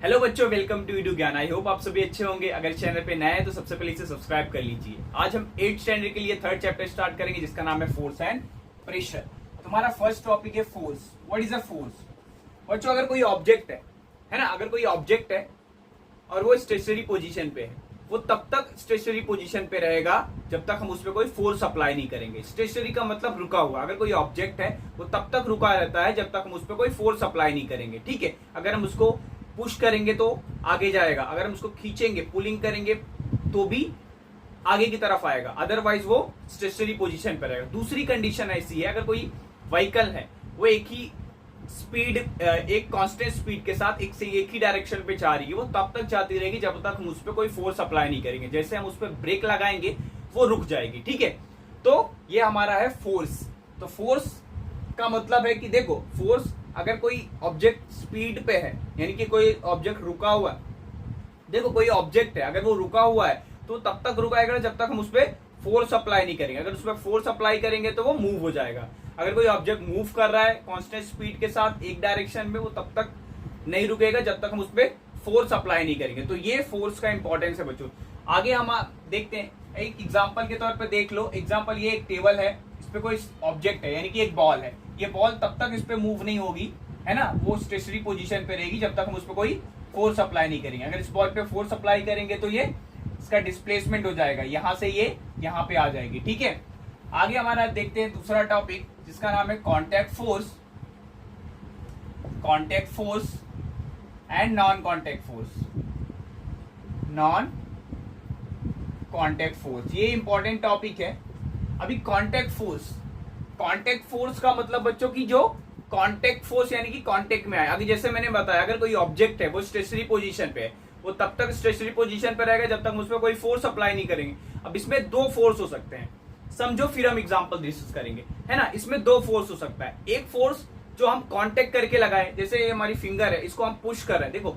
Hello बच्चों, welcome to Edu ज्ञान। I hope आप सभी अच्छे होंगे। अगर चैनल पे नए हैं तो सबसे पहले इसे सब्सक्राइब कर लीजिए। आज हम 8th स्टैंडर्ड के लिए थर्ड चैप्टर स्टार्ट करेंगे जिसका नाम है फोर्स एंड प्रेशर। तुम्हारा फर्स्ट टॉपिक है force. What is a force? बच्चों, अगर कोई ऑब्जेक्ट है ना, अगर कोई ऑब्जेक्ट है और वो स्टेशनरी पोजीशन पे है, वो तब तक स्टेशनरी पोजीशन पे रहेगा जब तक हम उस पर कोई फोर्स अप्लाई नहीं करेंगे। स्टेशनरी का मतलब रुका हुआ। अगर कोई ऑब्जेक्ट है वो तब तक रुका रहता है जब तक हम उस पर कोई फोर्स अप्लाई नहीं करेंगे। ठीक है, अगर हम उसको पुश करेंगे तो आगे जाएगा, अगर हम उसको खींचेंगे, पुलिंग करेंगे तो भी आगे की तरफ आएगा, अदरवाइज वो स्टेशनरी पोजीशन पर रहेगा। दूसरी कंडीशन ऐसी है, अगर कोई व्हीकल है वो एक ही स्पीड, एक कांस्टेंट स्पीड के साथ एक ही डायरेक्शन पे जा रही है, वो तब तक जाती रहेगी जब तक हम उस पर कोई फोर्स अप्लाई नहीं करेंगे। जैसे हम उस पर ब्रेक लगाएंगे वो रुक जाएगी। ठीक है, तो ये हमारा है फोर्स। तो फोर्स का मतलब है कि देखो, फोर्स अगर कोई ऑब्जेक्ट स्पीड पे है, यानी कि कोई ऑब्जेक्ट रुका हुआ है, देखो कोई ऑब्जेक्ट है अगर वो रुका हुआ है तो तब तक रुकाएगा जब तक हम उस पर फोर्स अप्लाई नहीं करेंगे। अगर उस पर फोर्स अप्लाई करेंगे तो वो मूव हो जाएगा। अगर कोई ऑब्जेक्ट मूव कर रहा है कांस्टेंट स्पीड के साथ एक डायरेक्शन में, वो तब तक नहीं रुकेगा जब तक हम उस पर फोर्स अप्लाई नहीं करेंगे। तो ये फोर्स का इंपॉर्टेंस है बच्चों। आगे हम देखते हैं, एक एग्जाम्पल के तौर पर देख लो। एग्जाम्पल, ये एक टेबल है, इस पे कोई ऑब्जेक्ट है, यानी कि एक बॉल है। ये बॉल तब तक इस पे मूव नहीं होगी, है ना, वो स्टेशनरी पोजीशन पे रहेगी जब तक हम उस पर कोई फोर्स अप्लाई नहीं करेंगे। अगर इस बॉल पे फोर्स अप्लाई करेंगे तो ये इसका डिस्प्लेसमेंट हो जाएगा, यहां से ये यहां पे आ जाएगी। ठीक है, आगे हमारा देखते हैं दूसरा टॉपिक जिसका नाम है contact force. Contact force and non contact force. Non contact force ये इंपॉर्टेंट टॉपिक है। अभी कॉन्टैक्ट फोर्स, कॉन्टैक्ट फोर्स का मतलब बच्चों की जो कॉन्टैक्ट फोर्स यानी कि कॉन्टैक्ट में आए। अभी जैसे मैंने बताया, अगर कोई ऑब्जेक्ट है वो स्टेशनरी पोजीशन पे है, वो तब तक स्टेशनरी पोजीशन पे रहेगा जब तक हम उस पर कोई फोर्स अप्लाई नहीं करेंगे। अब इसमें दो फोर्स हो सकते हैं, समझो, फिर हम एग्जांपल डिस्कस करेंगे, है ना। इसमें दो फोर्स हो सकता है। एक फोर्स जो हम कांटेक्ट करके लगाए, जैसे ये हमारी फिंगर है, इसको हम पुश कर रहे हैं, देखो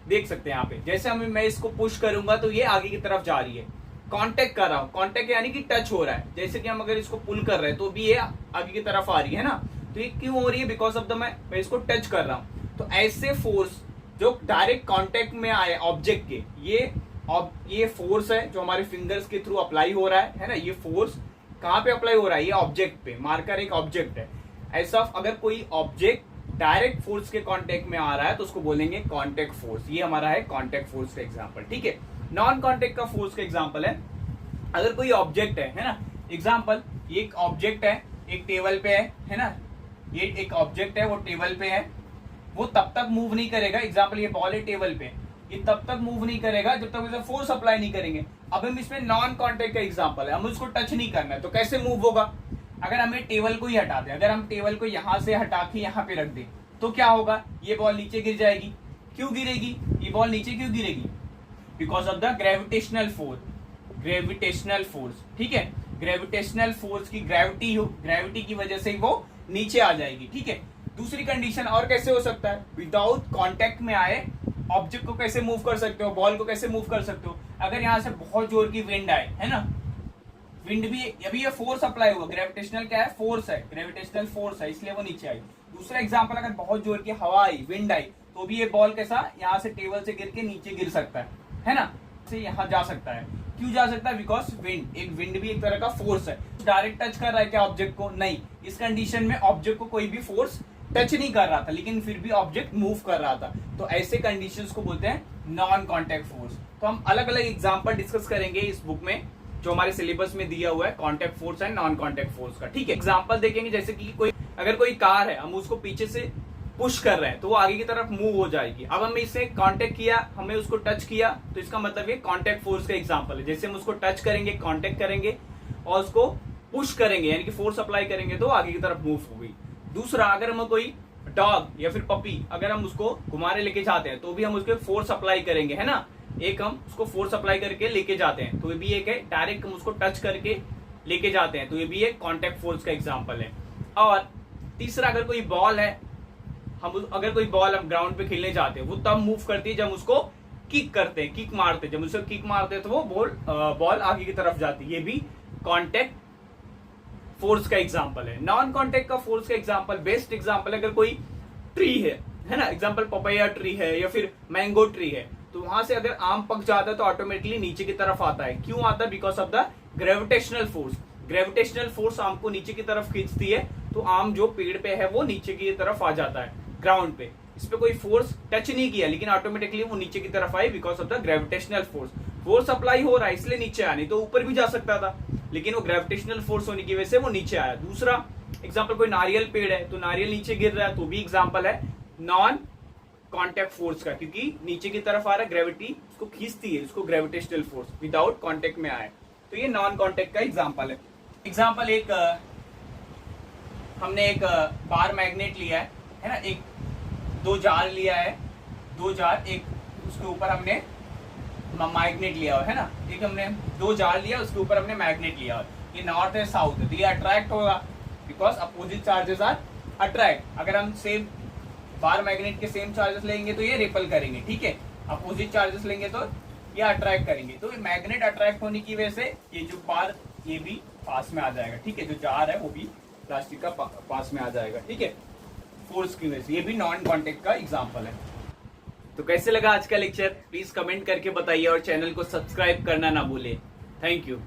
देख सकते हैं यहाँ पे, जैसे मैं इसको पुश करूंगा तो ये आगे की तरफ जा रही है, कांटेक्ट कर रहा हूं। कांटेक्ट यानी कि टच हो रहा है। जैसे कि हम अगर इसको पुल कर रहे हैं तो भी ये आगे की तरफ आ रही है ना। तो ये क्यों हो रही है? बिकॉज ऑफ द मैं इसको टच कर रहा हूं। तो ऐसे फोर्स जो डायरेक्ट कांटेक्ट में आए ऑब्जेक्ट के, ये फोर्स है जो हमारे फिंगर्स के थ्रू अप्लाई हो रहा है ना। ये फोर्स कहां पे अप्लाई हो रहा है? ये ऑब्जेक्ट पे। मार्कर एक ऑब्जेक्ट है। ऐसा अगर कोई ऑब्जेक्ट डायरेक्ट फोर्स के कांटेक्ट में आ रहा है तो उसको बोलेंगे कांटेक्ट फोर्स। ये हमारा है कांटेक्ट फोर्स का एग्जांपल। ठीक है, नॉन कांटेक्ट का फोर्स का एग्जांपल है, अगर कोई ऑब्जेक्ट है ना। एग्जांपल, ये एक ऑब्जेक्ट है, एक टेबल पे है ना। ये एक ऑब्जेक्ट है, वो टेबल पे है, वो तब तक मूव नहीं करेगा। एग्जांपल, ये बॉल है टेबल पे, ये तब तक मूव नहीं करेगा जब तक उसे फोर्स अप्लाई नहीं करेंगे। अब हम इसमें नॉन कांटेक्ट का एग्जांपल है, हम उसको टच नहीं करना है तो कैसे मूव होगा? अगर हमें टेबल को ही हटा दें, अगर हम टेबल को यहां से हटा के यहां पे रख दें तो क्या होगा? ये बॉल नीचे गिर जाएगी। क्यों गिरेगी? ये बॉल नीचे क्यों गिरेगी? Because of the gravitational force. Gravitational force, ठीक है, ग्रेविटेशनल फोर्स की ग्रेविटी की वजह से वो नीचे आ जाएगी। ठीक है, दूसरी कंडीशन और कैसे हो सकता है? विदाउट कांटेक्ट में आए ऑब्जेक्ट को कैसे मूव कर सकते हो? बॉल को कैसे मूव कर सकते हो? अगर यहां से बहुत जोर की विंड आए, है ना, विंड भी, अभी ये फोर्स अप्लाई हुआ, ग्रेविटेशनल क्या है? फोर्स है, ग्रेविटेशनल फोर्स है, इसलिए वो नीचे आई। दूसरा एग्जांपल, अगर बहुत जोर की हवा आई, विंड आई, तो भी ये बॉल कैसा यहाँ से टेबल से गिर के नीचे गिर सकता है ना, से यहाँ जा सकता है। क्यों जा सकता है? बिकॉज विंड भी एक तरह का फोर्स है। डायरेक्ट टच कर रहा है क्या ऑब्जेक्ट को? नहीं। इस कंडीशन में ऑब्जेक्ट को कोई भी फोर्स टच नहीं कर रहा था, लेकिन फिर भी ऑब्जेक्ट मूव कर रहा था। तो ऐसे कंडीशंस को बोलते हैं नॉन कांटेक्ट फोर्स। तो हम अलग अलग एग्जांपल डिस्कस करेंगे इस बुक में जो हमारे सिलेबस में दिया हुआ है, contact force and non contact force का। ठीक है, एग्जांपल देखेंगे, जैसे कि अगर कोई कार है, हम उसको पीछे से पुश कर रहे हैं तो वो आगे की तरफ मूव हो जाएगी। अब हमने इसे कांटेक्ट किया, हमने उसको टच किया, तो इसका मतलब ये कांटेक्ट फोर्स का एग्जांपल है। जैसे हम उसको टच करेंगे, कांटेक्ट करेंगे और उसको पुश करेंगे यानी कि फोर्स अप्लाई करेंगे तो आगे की तरफ मूव होगी। दूसरा, अगर हम कोई डॉग या फिर पपी अगर हम उसको घुमाने लेके जाते हैं तो भी हम उसके फोर्स अप्लाई करेंगे, है ना। एक हम उसको फोर्स अप्लाई करके लेके जाते हैं तो ये भी एक है, डायरेक्ट हम उसको टच करके लेके जाते हैं तो ये भी एक कांटेक्ट फोर्स का एग्जांपल है। और तीसरा, अगर कोई बॉल है, अगर कोई बॉल हम ग्राउंड पे खेलने जाते हैं, वो तब मूव करती है जब उसको किक करते हैं, किक मारते हैं। जब उसको किक मारते हैं तो वो बॉल आगे की तरफ जाती है। ये भी कांटेक्ट फोर्स का एग्जांपल है। नॉन कांटेक्ट का फोर्स का एग्जांपल, बेस्ट एग्जांपल, अगर कोई ट्री है, है ना, एग्जाम्पल पपैया ट्री है या फिर मैंगो ट्री है, तो वहां से अगर आम पक जाता है तो ऑटोमेटिकली नीचे की तरफ आता है। क्यों आता है? Because of the gravitational force. Gravitational force आम को नीचे की तरफ खींचती है, तो आम जो पेड़ पे है वो नीचे की तरफ आ जाता है ग्राउंड पे। इस पे कोई फोर्स टच नहीं किया, लेकिन ऑटोमेटिकली वो नीचे की तरफ आई because of the gravitational force. Force apply हो रहा है इसलिए नीचे आया, नहीं तो ऊपर भी जा सकता था, लेकिन वो ग्रेविटेशनल फोर्स होने की वजह से वो नीचे आया। दूसरा एग्जाम्पल, कोई नारियल पेड़ है तो नारियल नीचे गिर रहा है, तो भी एग्जाम्पल है नॉन कॉन्टेक्ट फोर्स का, क्योंकि नीचे की तरफ आ रहा है, ग्रेविटी उसको खींचती है, उसको ग्रेविटेशनल फोर्स विदाउट कॉन्टेक्ट में आया। तो ये नॉन कॉन्टेक्ट का एग्जाम्पल है। एग्जाम्पल एक हमने एक बार मैग्नेट लिया है ना, एक दो जार लिया है, दो जार, एक उसके ऊपर हमने मैग्नेट लिया है ना, एक हमने दो जार लिया, उसके ऊपर हमने मैग्नेट लिया। ये नॉर्थ है साउथ है, तो ये अट्रैक्ट होगा because opposite charges are attract. अगर हम सेम बार मैग्नेट के सेम चार्जेस लेंगे तो ये रिपल करेंगे, ठीक है। अपोजिट चार्जेस लेंगे तो ये अट्रैक्ट करेंगे। तो मैग्नेट अट्रैक्ट होने की वजह से ये जो बार ये भी पास में आ जाएगा, ठीक है। जो जार है वो भी प्लास्टिक का पास में आ जाएगा, ठीक है, फोर्स की वजह से। ये भी नॉन कॉन्टेक्ट का एग्जांपल है। तो कैसे लगा आज का लेक्चर? प्लीज कमेंट करके बताइए और चैनल को सब्सक्राइब करना ना भूले। Thank you.